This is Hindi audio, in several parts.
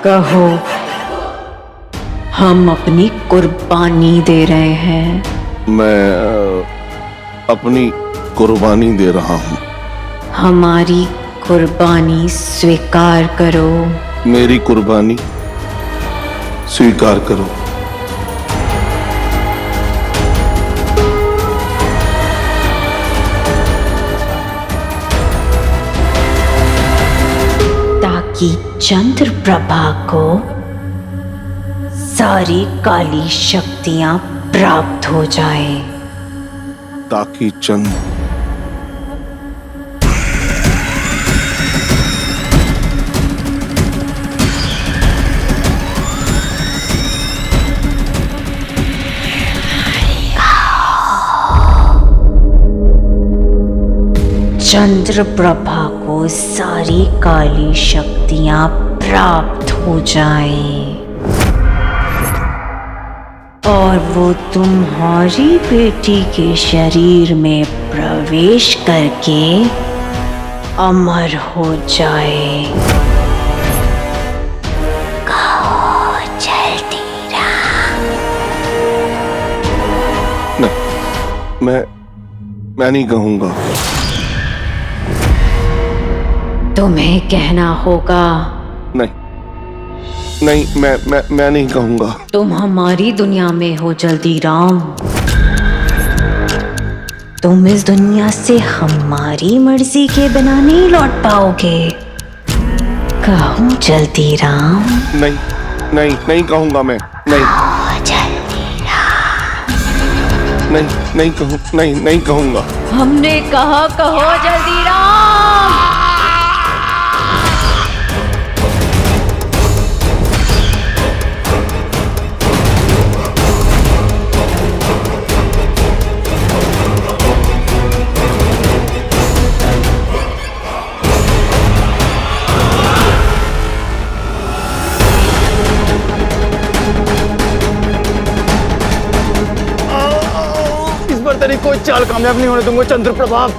कहो, हम अपनी कुर्बानी दे रहे हैं। मैं अपनी कुर्बानी दे रहा हूँ। हमारी कुर्बानी स्वीकार करो। मेरी कुर्बानी स्वीकार करो। ताकि चंद्र प्रभा को सारी काली शक्तियां प्राप्त हो जाए। ताकि चंद्र चंद्र प्रभा को सारी काली शक्तियां प्राप्त हो जाएं और वो तुम्हारी बेटी के शरीर में प्रवेश करके अमर हो जाए। कहो जल्दी मैं नहीं कहूंगा। तुम्हें कहना होगा। नहीं, मैं नहीं कहूंगा। तुम हमारी दुनिया में हो जल्दी राम। तुम इस दुनिया से हमारी मर्जी के बिना नहीं लौट पाओगे। कहो जल्दी राम। नहीं कहूंगा मैं। जल्दी राम। नहीं कहूंगा। हमने कहा कहो जल्दी राम। तेरी कोई चाल कामयाब नहीं होने दूंगा चंद्र प्रभाव।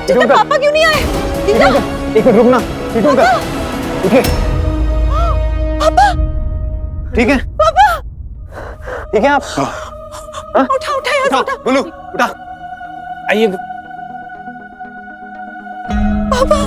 चित्तर पापा क्यों नहीं आए? एक मिनट रुकना। ठीक है पापा। ठीक है पापा ठीक है आप। उठा उठा यार उठा। बोलो उठा। आइए पापा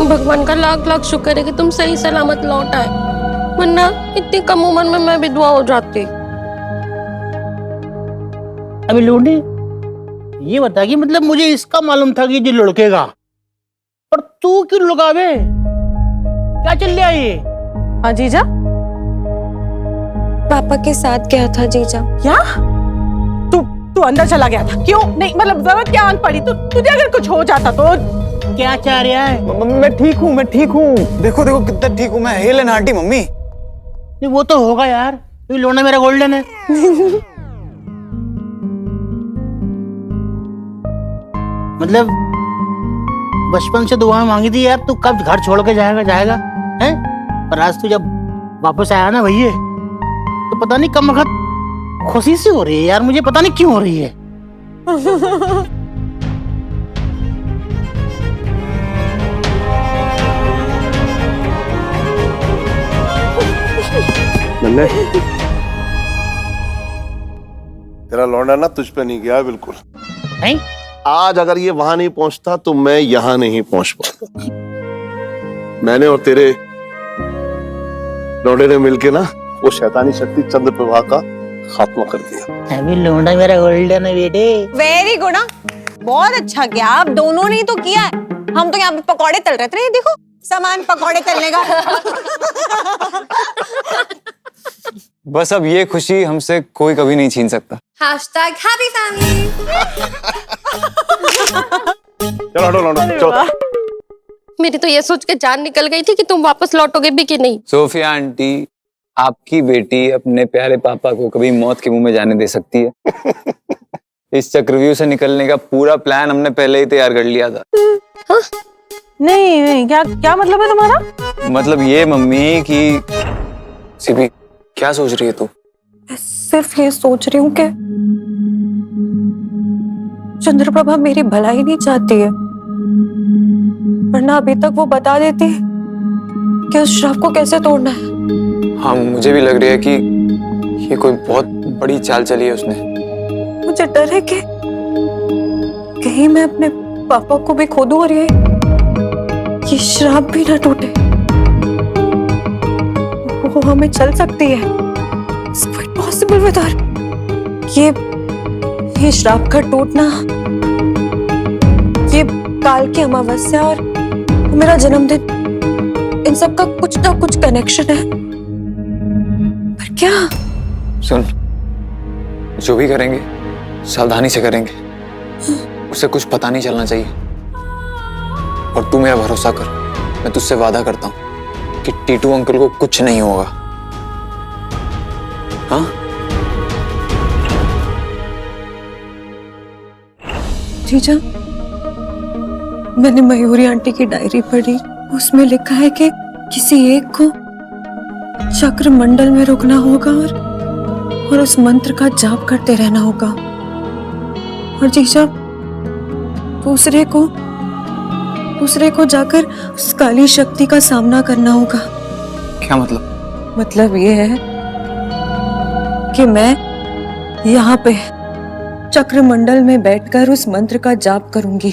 भगवान का लाख लाख शुक्र है कि तुम सही सलामत लौट आए, वरना इतनी कम उम्र में मैं विधवा हो जाती। अभी लौंडे ये बता कि मतलब मुझे इसका मालूम था कि ये लुढ़केगा, पर तू क्यों लुढ़कावे? क्या चल रहा है ये? हाँ जीजा, पापा के साथ गया था जीजा। क्या तू अंदर चला गया था? क्यों? नहीं मतलब जरूरत क्या आन पड़ी? तुझे अगर कुछ हो जाता तो? क्या चाह रहा है? मम्मी मैं ठीक हूँ। देखो देखो कितना ठीक हूँ मैं। Helen aunty mummy. नहीं वो तो होगा यार, ये लौंडा मेरा गोल्डन है। मतलब बचपन से दुआ मांगी थी यार, तू कब घर छोड़ के जाएगा हैं? पर आज तू जब वापस आया ना भैया, तो पता नहीं कम वक्त खुशी सी हो रही है यार, मुझे पता नहीं क्यों हो रही है। नन्हे, तेरा लौंडा ना तुझ पे नहीं गया बिल्कुल। नहीं आज अगर ये वहां नहीं पहुंचता तो मैं यहां नहीं पहुंच पाता। मैंने और तेरे लौंडे ने मिलके ना वो शैतानी शक्ति चंद्रप्रभा का खात्मा कर दिया। अभी लौंडा मेरा गोल्डन है बेटे। Very good. बहुत अच्छा किया आप दोनों ने तो किया है। हम तो यहाँ पे पकौड़े तल रहे थे, ये देखो सामान पकौड़े तलने का। बस अब ये खुशी हमसे कोई कभी नहीं छीन सकता। #Happy family. चलो हटो लौंडा, चलो। मेरी तो ये सोच के जान निकल गई थी कि तुम वापस लौटोगे भी कि नहीं। सोफिया आंटी, आपकी बेटी अपने प्यारे पापा को कभी मौत के मुंह में जाने दे सकती है? इस चक्रव्यूह से निकलने का पूरा प्लान हमने पहले ही तैयार कर लिया था। हाँ? नहीं क्या मतलब है तुम्हारा? मतलब ये मम्मी कि सिपी, क्या सोच रही है तू? सिर्फ ये सोच रही हूँ कि चंद्रप्रभा मेरी भलाई नहीं चाहती है, वरना अभी तक वो बता देती कि उस श्राप को कैसे तोड़ना है। हाँ, मुझे भी लग रही है कि ये कोई बहुत बड़ी चाल चली है उसने। मुझे डर है कि कहीं मैं अपने पापा को भी खो दूं और ये श्राप भी ना टूटे। वो हमें चल सकती है। It's quite possible with her। ये श्राप का टूटना, ये काल की अमावस्या और मेरा जन्मदिन, इन सब का कुछ ना कुछ कनेक्शन है। पर क्या? सुन, जो भी करेंगे सावधानी से करेंगे, उसे कुछ पता नहीं चलना चाहिए। और तू मेरा भरोसा कर, मैं तुझसे वादा करता हूँ कि टीटू अंकल को कुछ नहीं होगा। हाँ? जीजा, मैंने मयूरी आंटी की डायरी पढ़ी, उसमें लिखा है कि किसी एक को चक्र मंडल में रुकना होगा और उस मंत्र का जाप करते रहना होगा। और जीजा, दूसरे को जाकर उस काली शक्ति का सामना करना होगा। क्या मतलब? मतलब ये है कि मैं यहाँ पे चक्रमंडल में बैठकर उस मंत्र का जाप करूंगी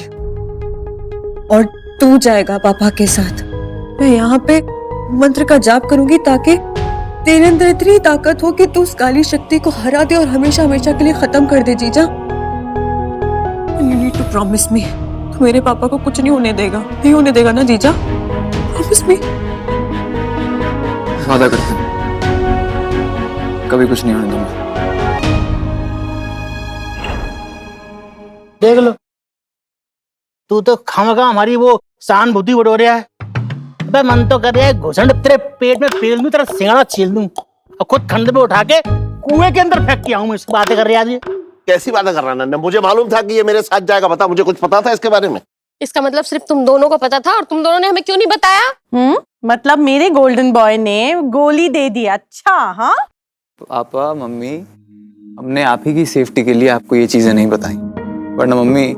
और तू जाएगा पापा के साथ। मैं यहाँ पे मंत्र का जाप करूंगी ताकि तेरे अंदर इतनी ताकत हो कि तू उस काली शक्ति को हरा दे और हमेशा हमेशा के लिए खत्म कर दे। जीजा, you need to promise me, तू मेरे पापा को कुछ नहीं होने देगा ना जीजा? Promise me। वादा करते हैं, कभी कुछ नहीं होने दूंगा। देख लो, तू तो खामखा हमारी वो सहानुभूति बढ़ो रहा है। अबे मन तो कर रहा है घुसंड तेरे पेट में पेल दूं, तेरा सिंगाड़ा छील दूं और खुद खंड पे उठा के कुएं के अंदर फेंक के आऊं। मैं इसकी बातें कर रहा है। कैसी बातें कर रहा है नन्हे? मुझे मालूम था कि ये मेरे साथ जाएगा। बता, मुझे कुछ पता था इसके बारे में? इसका मतलब सिर्फ तुम दोनों को पता था और तुम दोनों ने हमें क्यों नहीं बताया? मतलब मेरे गोल्डन बॉय ने गोली दे दी। अच्छा, हाँ पापा मम्मी, हमने आप ही की सेफ्टी के लिए आपको ये चीजें नहीं बताई, वरना मम्मी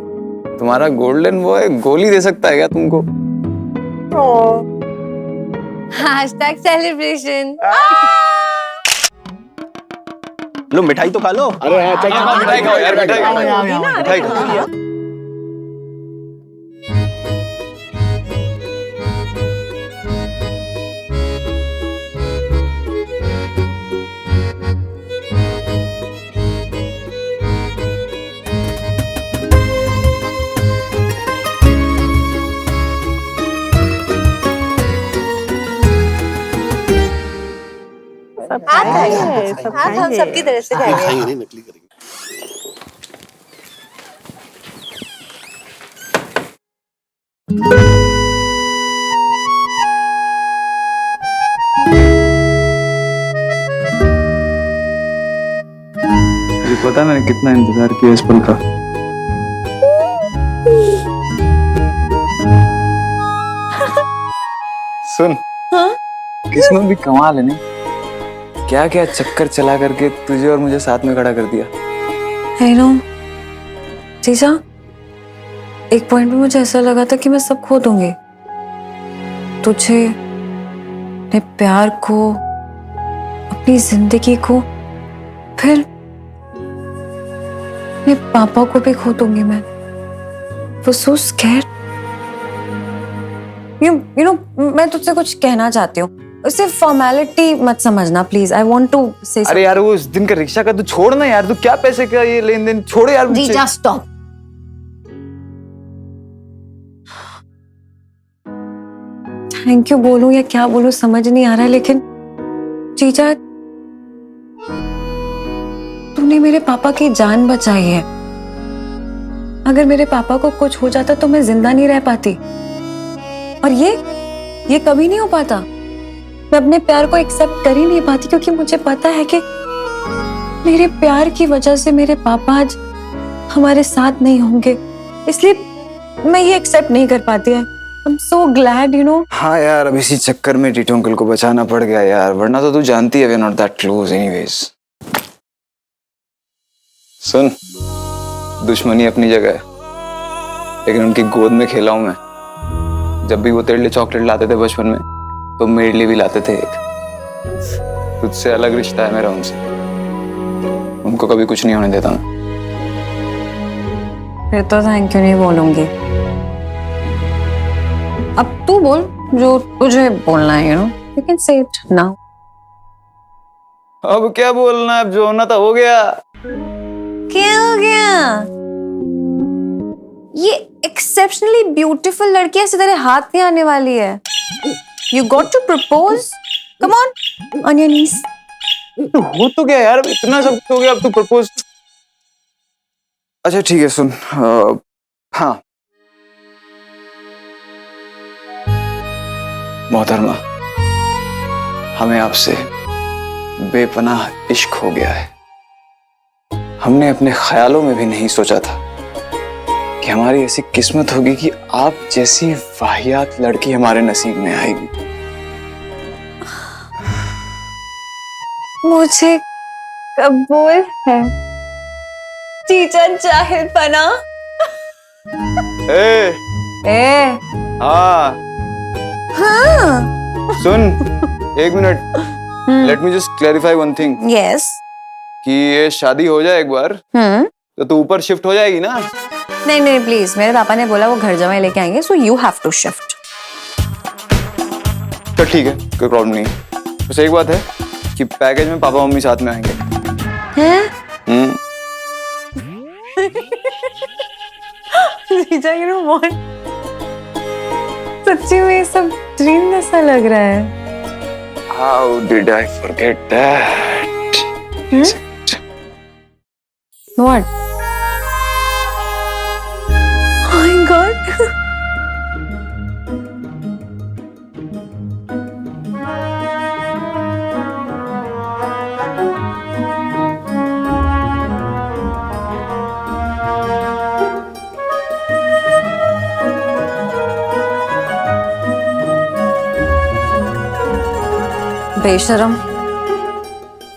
तुम्हारा गोल्डन बॉय गोली दे सकता है क्या तुमको? #सेलिब्रेशन। लो मिठाई तो खा लो। अरे हाँ, चल मिठाई खाओ यार, मिठाई खाओ। हम सबकी तरफ से खाएंगे। खाएंगे नहीं, नकली करेंगे। मुझे पता मैंने कितना इंतजार किया इस पल का। सुन, किस्मत भी कमाल है नहीं? क्या क्या चक्कर चला करके तुझे और मुझे साथ में खड़ा कर दिया। I know, जीजा, एक पॉइंट पे मुझे ऐसा लगा था कि मैं सब खो दूंगी, तुझे, अपने प्यार को, अपनी जिंदगी को, फिर अपने पापा को भी खो दूंगी मैं। वो so scared। You know, मैं तुझसे कुछ कहना चाहती हूँ, सिर्फ फॉर्मेलिटी मत समझना प्लीज। आई वॉन्ट टू से। अरे यार वो उस दिन का रिक्शा का तू छोड़ ना यार, तू क्या पैसे का ये लेन देन छोड़ यार मुझसे। जीजा स्टॉप। थैंक यू बोलूं या क्या बोलूं समझ नहीं आ रहा है, लेकिन जीजा तूने मेरे पापा की जान बचाई है। अगर मेरे पापा को कुछ हो जाता तो मैं जिंदा नहीं रह पाती, और ये कभी नहीं हो पाता। मैं अपने प्यार को एक्सेप्ट कर ही नहीं पाती, क्योंकि मुझे पता है कि मेरे प्यार की वजह से मेरे पापा आज हमारे साथ नहीं होंगे, इसलिए मैं ये एक्सेप्ट नहीं कर पाती है। I'm so glad, you know। हाँ यार, अब इसी चक्कर में टीटू अंकल को बचाना पड़ गया यार, वरना तो तू जानती है we are not that close anyways। सुन, दुश्मनी अपनी जगह है, लेकिन उनकी गोद में खेला हूं मैं। जब भी वो तेरे लिए चॉकलेट लाते थे बचपन में, तो मेरे लिए भी लाते थे एक। तुझसे अलग रिश्ता है मेरा उनसे, उनको कभी कुछ नहीं होने देता मैं। फिर तो थैंक यू नहीं बोलूंगी। अब तू बोल जो तुझे बोलना है, you know, you can say it now। अब क्या बोलना है, अब जो होना था हो गया। क्या हो गया? ये एक्सेप्शनली ब्यूटीफुल लड़की ऐसे तेरे हाथ नहीं आने वाली है। You got to propose? Come on, on your knees। तो हो तो गया यार, अब इतना सब हो गया, अब तू प्रपोज। अच्छा ठीक है, सुन, हाँ मोहतरमा, हमें आपसे बेपनाह इश्क हो गया है। हमने अपने ख्यालों में भी नहीं सोचा था कि हमारी ऐसी किस्मत होगी कि आप जैसी वाहियात लड़की हमारे नसीब में आएगी। मुझे कबूल है जीजा जाहिल पना। ए, हाँ सुन, एक minute, let me just clarify one thing. Yes. कि ये शादी हो जाए एक बार, तो तू ऊपर शिफ्ट हो जाएगी ना? नहीं नहीं प्लीज, मेरे पापा ने बोला वो घर जमाई लेके आएंगे, so you have to shift. तो ठीक है, कोई प्रॉब्लम नहीं। बस एक बात है कि पैकेज में पापा मम्मी साथ में आएंगे। हैं? जीजा, you know what? सच्ची में ये सब ड्रीम जैसा लग रहा है। How did I forget that? What? Oh my God! बेशरम,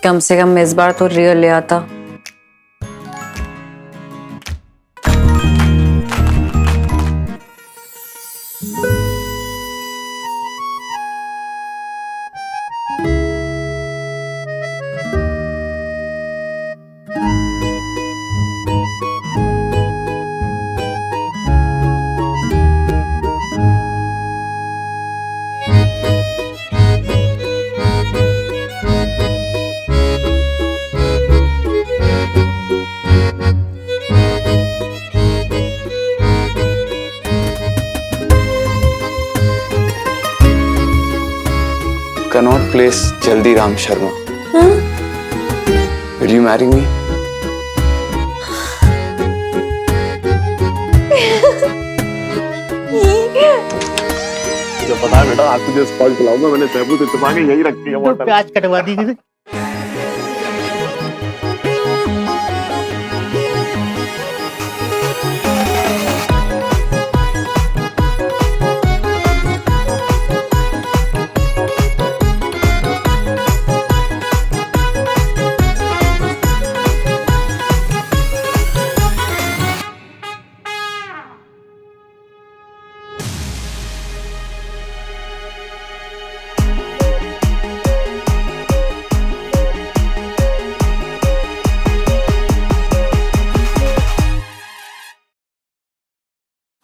कम से कम इस बार तो रियल ले आता। कनॉट प्लेस जल्दी Ram Sharma. Will you marry me? मुझे पता है बेटा, आज तुझे स्कॉच पिलाऊंगा। मैंने सैबू से छुपा के यही रखी है तो बोतल। प्याज कटवा दीजिए।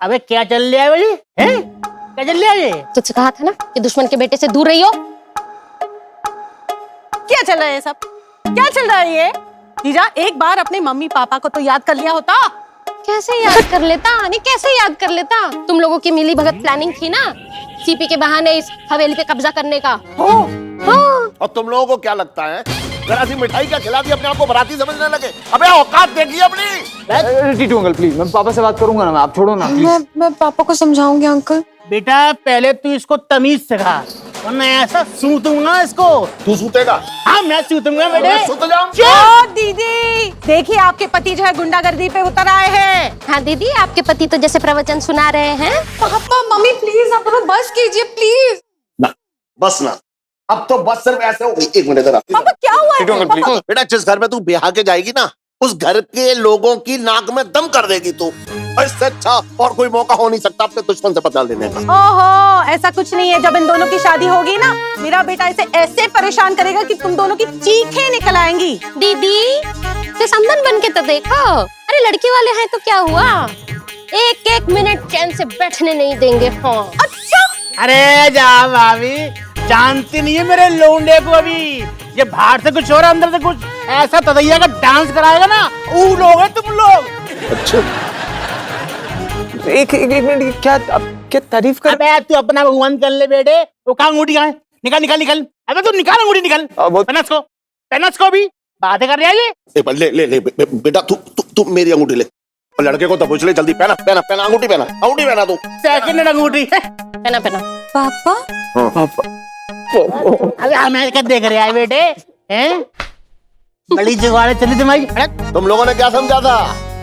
अबे क्या चल रहा है भाई? हैं? क्या चल रहा है ये? तुझसे कहा था ना कि दुश्मन के बेटे से दूर रहियो। क्या चल रहा है ये सब? क्या चल रहा है ये? जीजा, एक बार अपने मम्मी पापा को तो याद कर लिया होता। कैसे याद कर लेता? नहीं कैसे याद कर लेता? तुम लोगों की मिली भगत प्लानिंग थी ना, सीपी के बहाने इस हवेली पे कब्जा करने का। हाँ। और तुम लोगों को क्या लगता है, जरा सी मिठाई का खिला दी अपने आप को बराती समझने लगे? अबे औकात देखिए अपनी। टीटू अंकल प्लीज, मैं पापा से बात करूंगा ना, मैं आप छोड़ो ना प्लीज। मैं पापा को समझाऊंगी अंकल। बेटा पहले तू इसको तमीज सिखा, वरना ऐसा सूतूंगा इसको। तू सूतेगा? हाँ मैं सूतूंगा बेटे। मैं सूत जाऊं? ओ दीदी, देखिए आपके पति जो है गुंडागर्दी पे उतर आए हैं। हाँ दीदी, आपके पति तो जैसे प्रवचन सुना रहे हैं। पापा मम्मी प्लीज आप लोग बस कीजिए प्लीज। ना, बस ना, अब तो बस सिर्फ ऐसे हो गई। एक मिनट जरा। पापा क्या हुआ है? पापा, बेटा जिस घर में तू ब्याह के जाएगी ना, उस घर के लोगों की नाक में दम कर देगी तू। इससे अच्छा और कोई मौका हो नहीं सकता अपने दुश्मन से पता लेने का। ओहो, ऐसा कुछ नहीं है। जब इन दोनों की शादी होगी ना, मेरा बेटा इसे ऐसे परेशान करेगा कि तुम दोनों की चीखें निकल आएंगी। दीदी से संबंध बन के तो देखो। अरे लड़की वाले हैं तो क्या हुआ, एक एक मिनट चैन से बैठने नहीं देंगे। हाँ अच्छा, अरे जा भाभी, जानती नहीं है मेरे लोंडे को अभी। ये बाहर से कुछ और अंदर से कुछ, ऐसा तदैया का डांस कराएगा ना, वो लोग है तुम लोग। अच्छा एक मिनट, क्या अब क्या तारीफ कर? अबे तू अपना भगवान कर ले बेटे। वो कहाँ अंगूठी कहाँ है? निकाल निकाल निकाल। अबे तू निकाल अंगूठी निकाल। पहना इसको भी बातें कर रहा है ये। ले बेटा, तू मेरी अंगूठी ले और लड़के को तो पूछ ले जल्दी। पहना पहना पहना अंगूठी पहना, अंगूठी पहना तू। सेकंड अंगूठी। पहना पहना। पापा पापा अबे हमें क्या देख रहे हैं बेटे? हैं? बड़ी जुगाड़ चली तुम्हारी। तुम लोगों ने क्या समझा था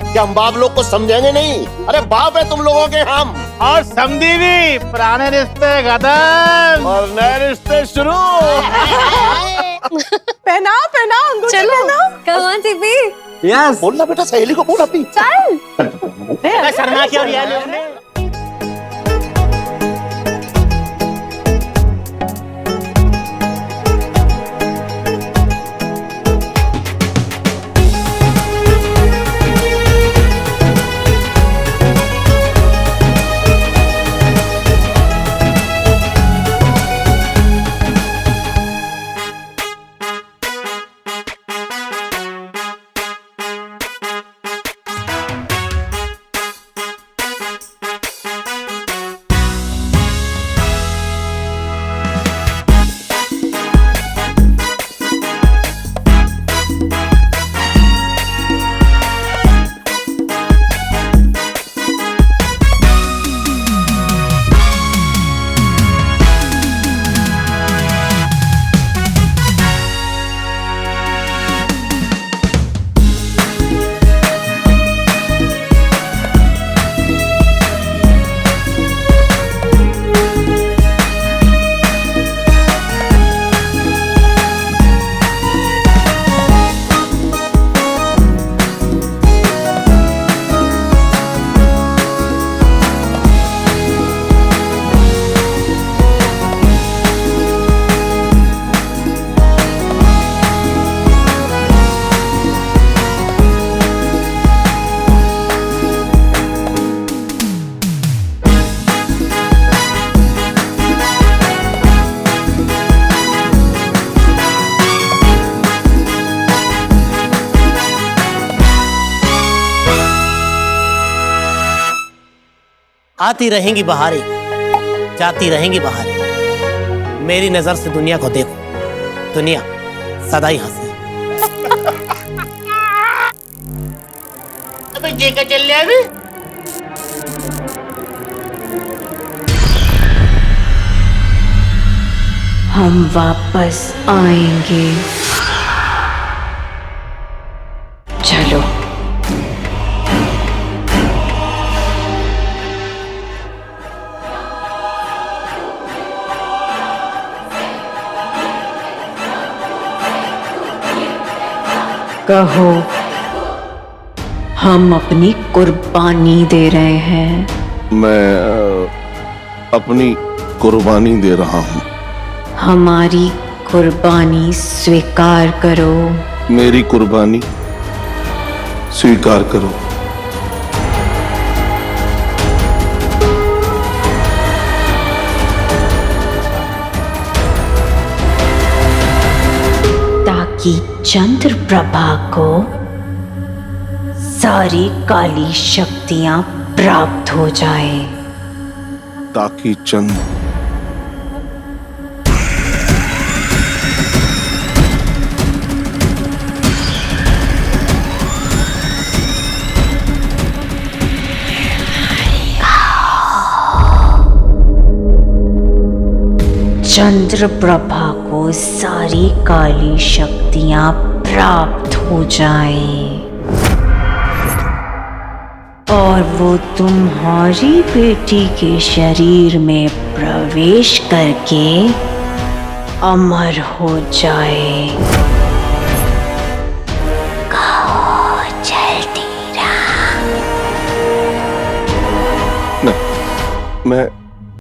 कि हम बाप लोग को समझेंगे नहीं? अरे बाप है तुम लोगों के हम, और समझी भी पुराने रिश्ते खत्म और नए रिश्ते शुरू। पहना पहना अंगूठी पहना। कहाँ थी भी? यस बोलना बेटा, सहेली को बोल अपनी। शर्मा क्यों रिया लोगों ने? आती रहेंगी बहारें, जाती रहेंगी बहारें। मेरी नजर से दुनिया को देखो, दुनिया सदा यहाँ से। अबे जेका चल रहा है। हम वापस आएंगे। चलो। कहो, हम अपनी कुर्बानी दे रहे हैं। मैं अपनी कुर्बानी दे रहा हूँ। हमारी कुर्बानी स्वीकार करो। मेरी कुर्बानी स्वीकार करो। ताकि चंद्रप्रभा को सारी काली शक्तियां प्राप्त हो जाए। ताकि चंद्र चंद्रप्रभा को सारी काली शक्तियां प्राप्त हो जाएं और वो तुम्हारी बेटी के शरीर में प्रवेश करके अमर हो जाए। कहो जल्दी राम। मैं